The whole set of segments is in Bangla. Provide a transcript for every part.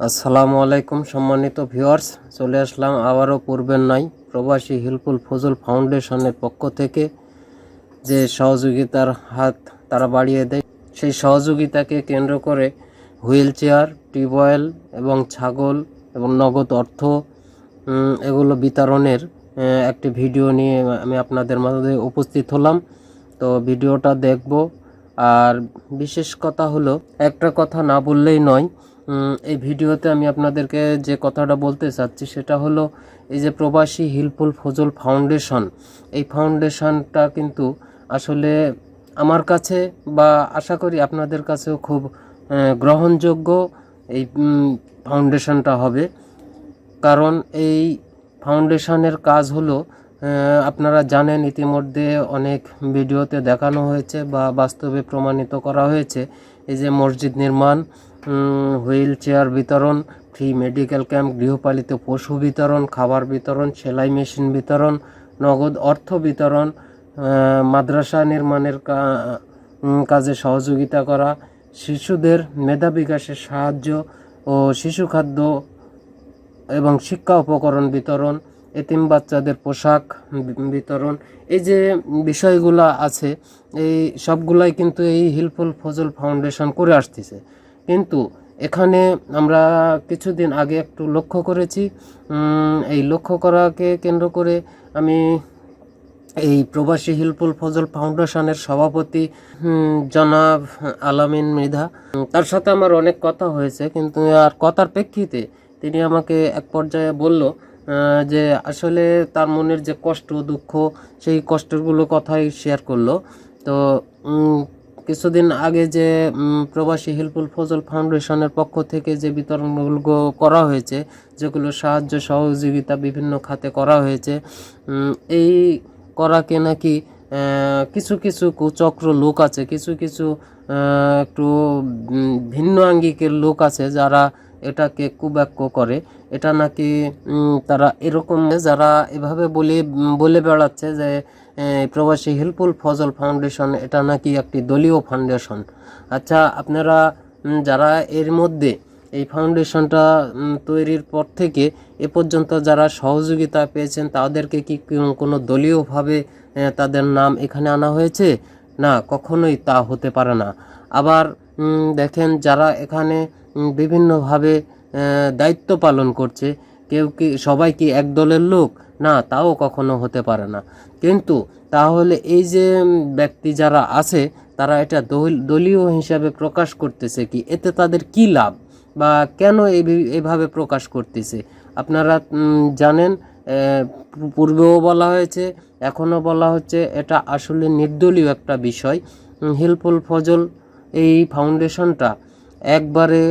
আসসালামু আলাইকুম সম্মানিত ভিউয়ার্স, চলে আসলাম আবারও পূর্বের নাই প্রবাসী হেল্পফুল ফজল ফাউন্ডেশনের পক্ষ থেকে যে সহযোগিতার হাত তারা বাড়িয়ে দেয়, সেই সহযোগিতাকে কেন্দ্র করে হুইল চেয়ার, টিউবওয়েল এবং ছাগল এবং নগদ অর্থ এগুলো বিতরণের একটি ভিডিও নিয়ে আমি আপনাদের মাঝে উপস্থিত হলাম। তো ভিডিওটা দেখব। আর বিশেষ কথা হলো, একটা কথা না বললেই নয়, এই ভিডিওতে আমি আপনাদেরকে যে কথাটা বলতে চাচ্ছি সেটা হলো, এই যে প্রবাসী হেল্পফুল ফজল ফাউন্ডেশন, এই ফাউন্ডেশনটা কিন্তু আসলে আমার কাছে বা আশা করি আপনাদের কাছেও খুব গ্রহণযোগ্য এই ফাউন্ডেশনটা হবে। কারণ এই ফাউন্ডেশনের কাজ হলো, আপনারা জানেন, ইতিমধ্যে অনেক ভিডিওতে দেখানো হয়েছে বা বাস্তবে প্রমাণিত করা হয়েছে, এই যে মসজিদ নির্মাণ, হুইল চেয়ার বিতরণ, ফ্রি মেডিকেল ক্যাম্প, গৃহপালিত পশু বিতরণ, খাবার বিতরণ, সেলাই মেশিন বিতরণ, নগদ অর্থ বিতরণ, মাদ্রাসা নির্মাণের কাজে সহযোগিতা করা, শিশুদের মেধা বিকাশের সাহায্য ও শিশু খাদ্য এবং শিক্ষা উপকরণ বিতরণ, এতিম বাচ্চাদের পোশাক বিতরণ, এই যে বিষয়গুলো আছে, এই সবগুলাই কিন্তু এই হেল্পফুল ফজল ফাউন্ডেশন করে আসতেছে। কিন্তু এখানে আমরা কিছুদিন আগে একটু লক্ষ্য করেছি, এই লক্ষ্য করাকে কেন্দ্র করে আমি এই প্রবাসী হেল্পফুল ফজল ফাউন্ডেশনের সভাপতি জনাব আলামিন মৃধা, তার সাথে আমার অনেক কথা হয়েছে। কিন্তু আর কথার প্রেক্ষিতে তিনি আমাকে এক পর্যায়ে বলল যে আসলে তার মনের যে কষ্ট দুঃখ, সেই কষ্টগুলো কথাই শেয়ার করলো। তো কিছুদিন আগে যে প্রবাসী হেল্পফুল ফজল ফাউন্ডেশনের পক্ষ থেকে যে বিতরণগুলো করা হয়েছে, যেগুলো সাহায্য সহযোগিতা বিভিন্ন খাতে করা হয়েছে, এই করাকে নাকি কিছু কিছু কুচক্র লোক আছে, কিছু কিছু একটু ভিন্ন আঙ্গিকের লোক আছে যারা এটাকে কুবাক্য করে। এটা নাকি তারা এরকম যারা এভাবে বলে বেড়াচ্ছে যে প্রবাসী হেল্পফুল ফজল ফাউন্ডেশন এটা নাকি একটি দলীয় ফাউন্ডেশন। আচ্ছা, আপনারা যারা এর মধ্যে এই ফাউন্ডেশনটা তৈরির পর থেকে এ পর্যন্ত যারা সহযোগিতা পেয়েছেন, তাদেরকে কি কোনো দলীয়ভাবে তাদের নাম এখানে আনা হয়েছে? না, কখনোই তা হতে পারে না। আবার দেখেন, যারা এখানে বিভিন্নভাবে দায়িত্ব পালন করছে, কেউ কি সবাই কি এক দলের লোক? না, তাও কখনো হতে পারে না। কিন্তু তাহলে এই যে ব্যক্তি যারা আছে, তারা এটা দলীয় হিসাবে প্রকাশ করতেছে কি? এতে তাদের কি লাভ বা কেন এইভাবে প্রকাশ করতেছে? আপনারা জানেন, পূর্বেও বলা হয়েছে, এখনও বলা হচ্ছে, এটা আসলে নির্দলীয় একটা বিষয়। হেল্পফুল ফজল এই ফাউন্ডেশনটা একবারে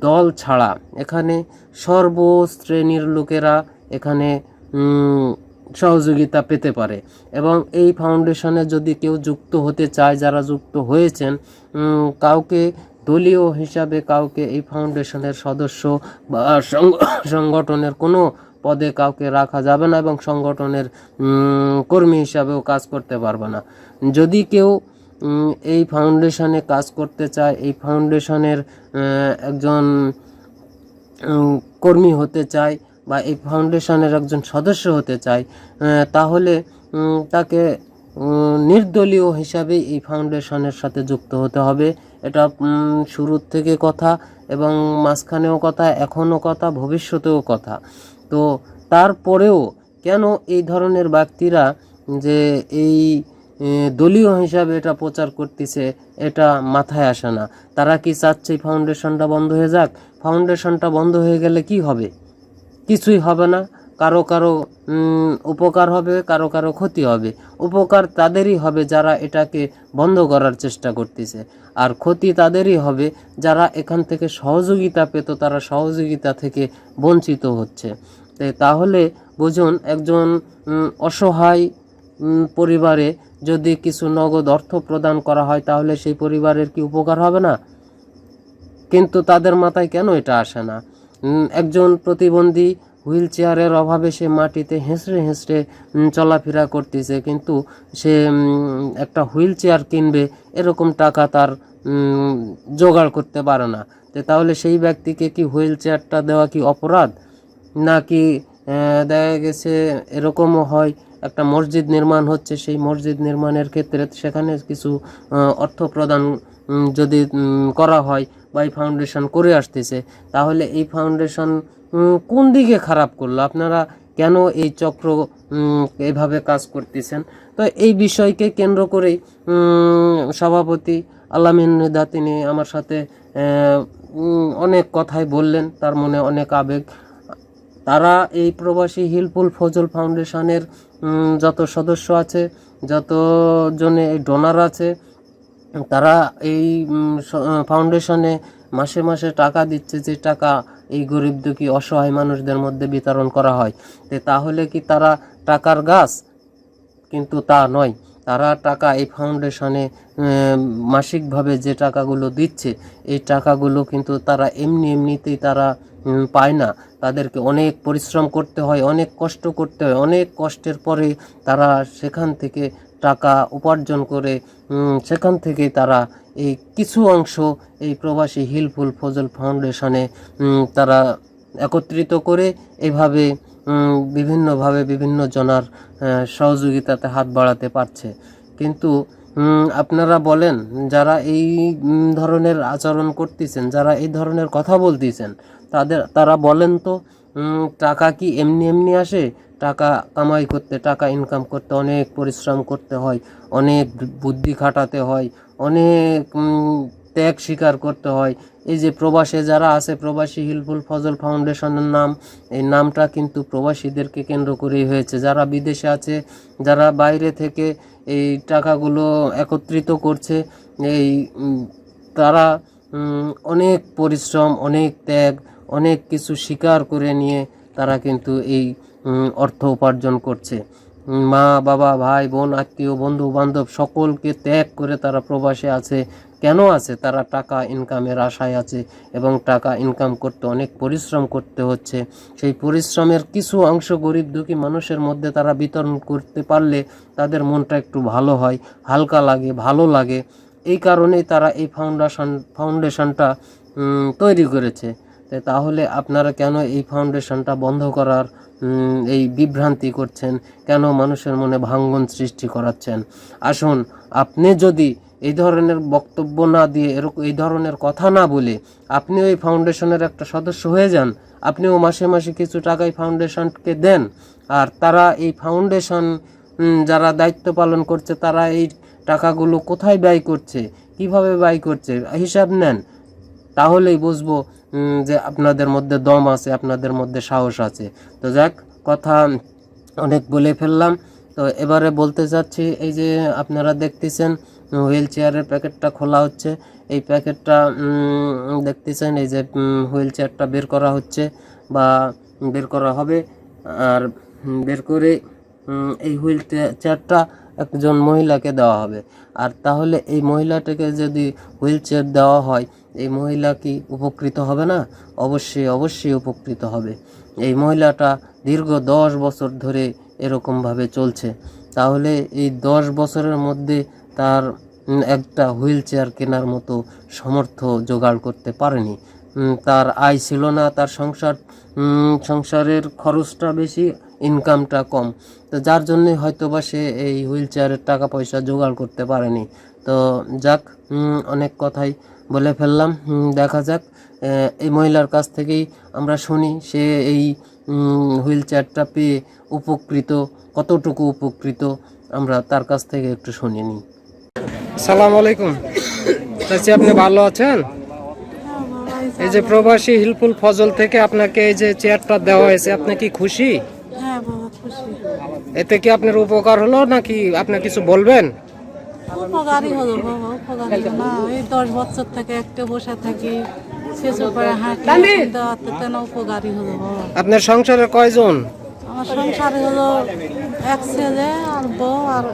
দল ছাড়া, এখানে সর্বশ্রেণীর লোকেরা এখানে সহযোগিতা পেতে পারে। এবং এই ফাউন্ডেশনে যদি কেউ যুক্ত হতে চায়, যারা যুক্ত হয়েছেন, কাউকে দলীয় হিসাবে কাউকে এই ফাউন্ডেশনের সদস্য বা সংগঠনের কোনো পদে কাউকে রাখা যাবে না এবং সংগঠনের কর্মী হিসাবেও কাজ করতে পারবে না। যদি কেউ এই ফাউন্ডেশনে কাজ করতে চায়, এই ফাউন্ডেশনের একজন কর্মী হতে চায় বা এই ফাউন্ডেশনের একজন সদস্য হতে চায়, তাহলে তাকে নির্দলীয় হিসাবে এই ফাউন্ডেশনের সাথে যুক্ত হতে হবে। এটা শুরুর থেকে কথা এবং মাঝখানেও কথা, এখনও কথা, ভবিষ্যতেও কথা। তো তারপরেও কেন এই ধরনের ব্যক্তিরা যে এই দলীয় হিসাবে এটা প্রচার করতেছে, এটা মাথায় আসে না। তারা কি চাচ্ছে ফাউন্ডেশনটা বন্ধ হয়ে যাক? ফাউন্ডেশনটা বন্ধ হয়ে গেলে কি হবে? কিছুই হবে না। কারো কারো উপকার হবে, কারো কারো ক্ষতি হবে। উপকার তাদেরই হবে যারা এটাকে বন্ধ করার চেষ্টা করতেছে, আর ক্ষতি তাদেরই হবে যারা এখান থেকে সহযোগিতা পেত, তারা সহযোগিতা থেকে বঞ্চিত হচ্ছে। তাহলে বুঝুন, একজন অসহায় পরিবারে যদি কিছু নগদ অর্থ প্রদান করা হয়, তাহলে সেই পরিবারের কি উপকার হবে না? কিন্তু তাদের মাথায় কেন এটা আসে না? একজন প্রতিবন্ধী হুইল চেয়ারের অভাবে সে মাটিতে হেঁচড়ে হেঁচড়ে চলাফেরা করতেছে, কিন্তু সে একটা হুইল চেয়ার কিনবে এরকম টাকা তার জোগাড় করতে পারে না। তো তাহলে সেই ব্যক্তিকে কি হুইল চেয়ারটা দেওয়া কি অপরাধ? নাকি দেখা গেছে এরকমও হয়, একটা মসজিদ নির্মাণ হচ্ছে, সেই মসজিদ নির্মাণের ক্ষেত্রে সেখানে কিছু অর্থ প্রদান যদি করা হয় বা এই ফাউন্ডেশন করে আসতেছে, তাহলে এই ফাউন্ডেশন কোন দিকে খারাপ করলো? আপনারা কেন এই চক্র এভাবে কাজ করতেছেন? তো এই বিষয়কে কেন্দ্র করেই সভাপতি আলামিন নেদা তিনি আমার সাথে অনেক কথাই বললেন, তার মনে অনেক আবেগ। তারা এই প্রবাসী হিলফুল ফজল ফাউন্ডেশনের যত সদস্য আছে, যত জনে ডোনার আছে, তারা এই ফাউন্ডেশনে মাসে মাসে টাকা দিচ্ছে, যে টাকা এই গরিব দুঃখী অসহায় মানুষদের মধ্যে বিতরণ করা হয়। তাহলে কি তারা টাকার গাছ? কিন্তু তা নয়। তারা টাকা এই ফাউন্ডেশনে মাসিকভাবে যে টাকাগুলো দিচ্ছে, এই টাকাগুলো কিন্তু তারা এমনিতেই তারা পায় না। তাদেরকে অনেক পরিশ্রম করতে হয়, অনেক কষ্ট করতে হয়, অনেক কষ্টের পরে তারা সেখান থেকে টাকা উপার্জন করে সেখান থেকে তারা এই কিছু অংশ এই প্রবাসী হিলফুল ফজল ফাউন্ডেশনে তারা একত্রিত করে এভাবে বিভিন্নভাবে বিভিন্ন জনার সহযোগিতাতে হাত বাড়াতে পারছে। কিন্তু আপনারা বলেন, যারা এই ধরনের আচরণ করতেছেন, যারা এই ধরনের কথা বলতেছেন, তারা বলেন তো টাকা কি এমনি আসে? টাকা কামাই করতে, টাকা ইনকাম করতে অনেক পরিশ্রম করতে হয়, অনেক বুদ্ধি খাটাতে হয়, অনেক ত্যাগ স্বীকার করতে হয়। এই যে প্রবাসে যারা আছে, প্রবাসী হিলফুল ফজল ফাউন্ডেশনের নাম, এই নামটা কিন্তু প্রবাসীদেরকে কেন্দ্র করেই হয়েছে। যারা বিদেশে আছে, যারা বাইরে থেকে এই টাকাগুলো একত্রিত করছে, এই তারা অনেক পরিশ্রম, অনেক ত্যাগ, অনেক কিছু স্বীকার করে নিয়ে তারা কিন্তু এই অর্থ উপার্জন করছে। মা বাবা, ভাই বোন, আত্মীয়, বন্ধু বান্ধব সকলকে ত্যাগ করে তারা প্রবাসে আছে। কেন আছে? তারা টাকা ইনকামের আশায় আছে, এবং টাকা ইনকাম করতে অনেক পরিশ্রম করতে হচ্ছে। সেই পরিশ্রমের কিছু অংশ গরিব দুঃখী মানুষের মধ্যে তারা বিতরণ করতে পারলে তাদের মনটা একটু ভালো হয়, হালকা লাগে, ভালো লাগে। এই কারণেই তারা এই ফাউন্ডেশনটা তৈরি করেছে। তাহলে আপনারা কেন এই ফাউন্ডেশনটা বন্ধ করার এই বিভ্রান্তি করছেন? কেন মানুষের মনে ভাঙ্গন সৃষ্টি করাচ্ছেন? আসুন, আপনি যদি এই ধরনের বক্তব্য না দিয়ে, এই ধরনের কথা না বলে আপনিও এই ফাউন্ডেশনের একটা সদস্য হয়ে যান, আপনিও মাসে মাসে কিছু টাকা এই ফাউন্ডেশনকে দেন, আর তারা এই ফাউন্ডেশন যারা দায়িত্ব পালন করছে, তারা এই টাকাগুলো কোথায় ব্যয় করছে, কিভাবে ব্যয় করছে, হিসাব নেন। তাহলেই বুঝবো যে আপনাদের মধ্যে দম আছে, আপনাদের মধ্যে সাহস আছে। তো যাক, কথা অনেক বলে ফেললাম। তো এবারে বলতে চাচ্ছি, এই যে আপনারা দেখতেছেন হুইল চেয়ারের প্যাকেটটা খোলা হচ্ছে, এই প্যাকেটটা দেখতেছেন, এই যে হুইল চেয়ারটা বের করা হচ্ছে বা বের করা হবে। আর বের করে এই হুইল চেয়ারটা একজন মহিলাকে দেওয়া হবে। আর তাহলে এই মহিলাটাকে যদি হুইল চেয়ার দেওয়া হয়, এই মহিলা কি উপকৃত হবে না? অবশ্যই উপকৃত হবে। এই মহিলাটা দীর্ঘ 10 বছর ধরে এরকমভাবে চলছে। তাহলে এই 10 বছরের মধ্যে তার একটা হুইল চেয়ার কেনার মতো সামর্থ্য জোগাড় করতে পারেনি। তার আয় ছিল না, তার সংসারের খরচটা বেশি, ইনকামটা কম। তো যার জন্যে হয়তো বা সে এই হুইল চেয়ারের টাকা পয়সা জোগাড় করতে পারেনি। তো যাক, অনেক কথাই বলে ফেললাম। দেখা যাক, এই মহিলার কাছ থেকেই আমরা শুনি সে এই হুইল চেয়ারটা পেয়ে উপকৃত, কতটুকু উপকৃত, আমরা তার কাছ থেকে একটু শুনে নিই। আসসালামু আলাইকুম চাচি, আপনি ভালো আছেন? এই যে প্রবাসী হিলফুল ফজল থেকে আপনাকে এই যে চেয়ারটা দেওয়া হয়েছে, আপনি কি খুশি? হ্যাঁ বাবা, খুশি। এতে কি আপনার উপকার হলো, নাকি আপনি কিছু বলবেন? উপকারই হলো বাবা, উপকারই না। এই 10 বছর থেকে একটু বসে থাকি, শেষ করে হাঁটি, তেন উপকারই হলো বাবা। আপনার সংসারে কয়জন? আমার সংসারে হলো এক ছেলে আর বউ, আর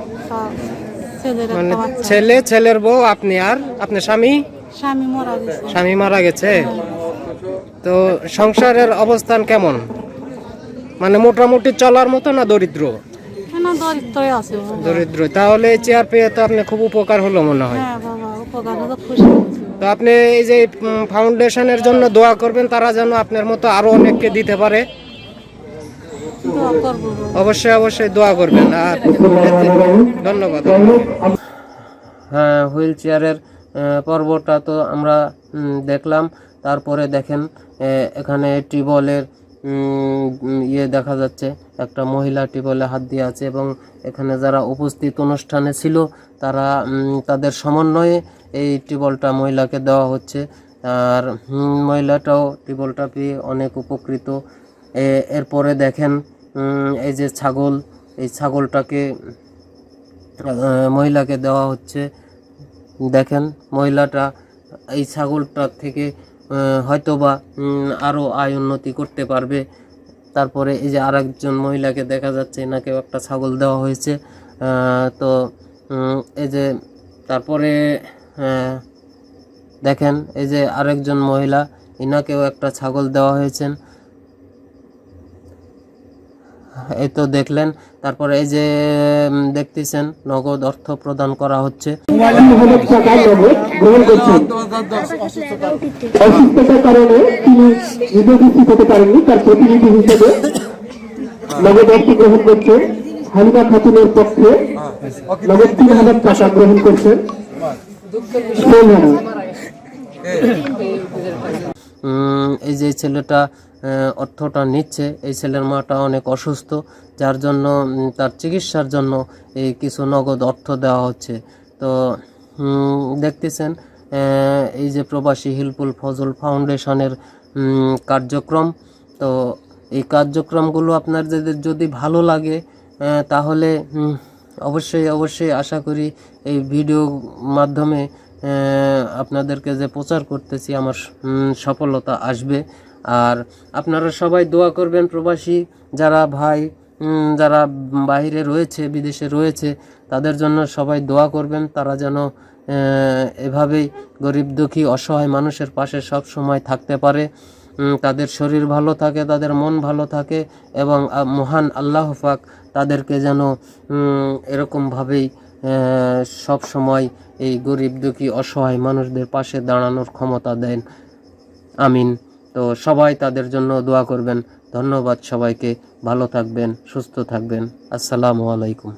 ছেলের মানে একটা বাচ্চা। ছেলে, ছেলের বউ, আপনি আর আপনার স্বামী? স্বামী মারা গেছে। স্বামী মারা গেছে। তো সংসারের অবস্থান কেমন? মানে মোটামুটি চলার মতো না দরিদ্র? না দরিদ্রই আছে বাবা। দরিদ্র। তাহলে এই চেয়ার পেয়ে তো আপনি খুব উপকার হলো মনে হয়। হ্যাঁ বাবা, উপকার হলো, খুশি হয়েছি। তো আপনি এই যে ফাউন্ডেশনের জন্য দোয়া করবেন, তারা যেন আপনার মতো আরো অনেককে দিতে পারে। দোয়া করবো বাবা। অবশ্যই অবশ্যই দোয়া করবেন। আর ধন্যবাদ। হ্যাঁ, হুইল চেয়ারের পর্বটা তো আমরা দেখলাম। তারপরে দেখেন এখানে টিউবওয়েলের ইয়ে দেখা যাচ্ছে, একটা মহিলা টিউবওয়েলে হাত দিয়ে আছে এবং এখানে যারা উপস্থিত অনুষ্ঠানে ছিল তারা তাদের সমন্বয়ে এই টিউবওয়েলটা মহিলাকে দেওয়া হচ্ছে। আর মহিলাটাও টিউবওয়েলটা পেয়ে অনেক উপকৃত। এরপরে দেখেন এই যে ছাগল, এই ছাগলটাকে মহিলাকে দেওয়া হচ্ছে। দেখেন মহিলাটা এই ছাগলটার থেকে হয়তোবা আরও আয় উন্নতি করতে পারবে। তারপরে এই যে আরেকজন মহিলাকে দেখা যাচ্ছে, এনাকেও একটা ছাগল দেওয়া হয়েছে। তো এই যে তারপরে দেখেন এই যে আরেকজন মহিলা, এনাকেও একটা ছাগল দেওয়া হয়েছে। এই তো দেখলেন। তারপরে এই যে দেখতেছেন নগদ অর্থ প্রদান করা হচ্ছে। অসুস্থতার কারণে তিনি নিজে উপস্থিত হতে পারেননি, তার প্রতিনিধি হিসেবে নগদ অর্থ গ্রহণ করছেন। হালিমা খাতুনের পক্ষে নগদ 3,000 টাকা গ্রহণ করছেন। এই যে ছেলেটা অর্থটা নিচ্ছে, এই ছেলের মাটা অনেক অসুস্থ, যার জন্য তার চিকিৎসার জন্য এই কিছু নগদ অর্থ দেওয়া হচ্ছে। তো দেখতেছেন এই যে প্রবাসী হিলফুল ফজল ফাউন্ডেশনের কার্যক্রম। তো এই কার্যক্রমগুলো আপনাদের যদি ভালো লাগে তাহলে অবশ্যই অবশ্যই আশা করি এই ভিডিও মাধ্যমে আপনাদেরকে যে প্রচার করতেছি আমার সফলতা আসবে। আর আপনারা সবাই দোয়া করবেন, প্রবাসী যারা ভাই যারা বাইরে রয়েছে, বিদেশে রয়েছে, তাদের জন্য সবাই দোয়া করবেন। তারা যেন এভাবেই গরিব দুঃখী অসহায় মানুষের পাশে সব সময় থাকতে পারে, তাদের শরীর ভালো থাকে, তাদের মন ভালো থাকে এবং মহান আল্লাহ পাক তাদেরকে যেন এরকমভাবেই সব সময় এই গরিব দুঃখী অসহায় মানুষদের পাশে দাঁড়ানোর ক্ষমতা দেন। আমিন। তো সবাই তাদের জন্য দোয়া করবেন। ধন্যবাদ সবাইকে। ভালো থাকবেন, সুস্থ থাকবেন। আসসালামু আলাইকুম।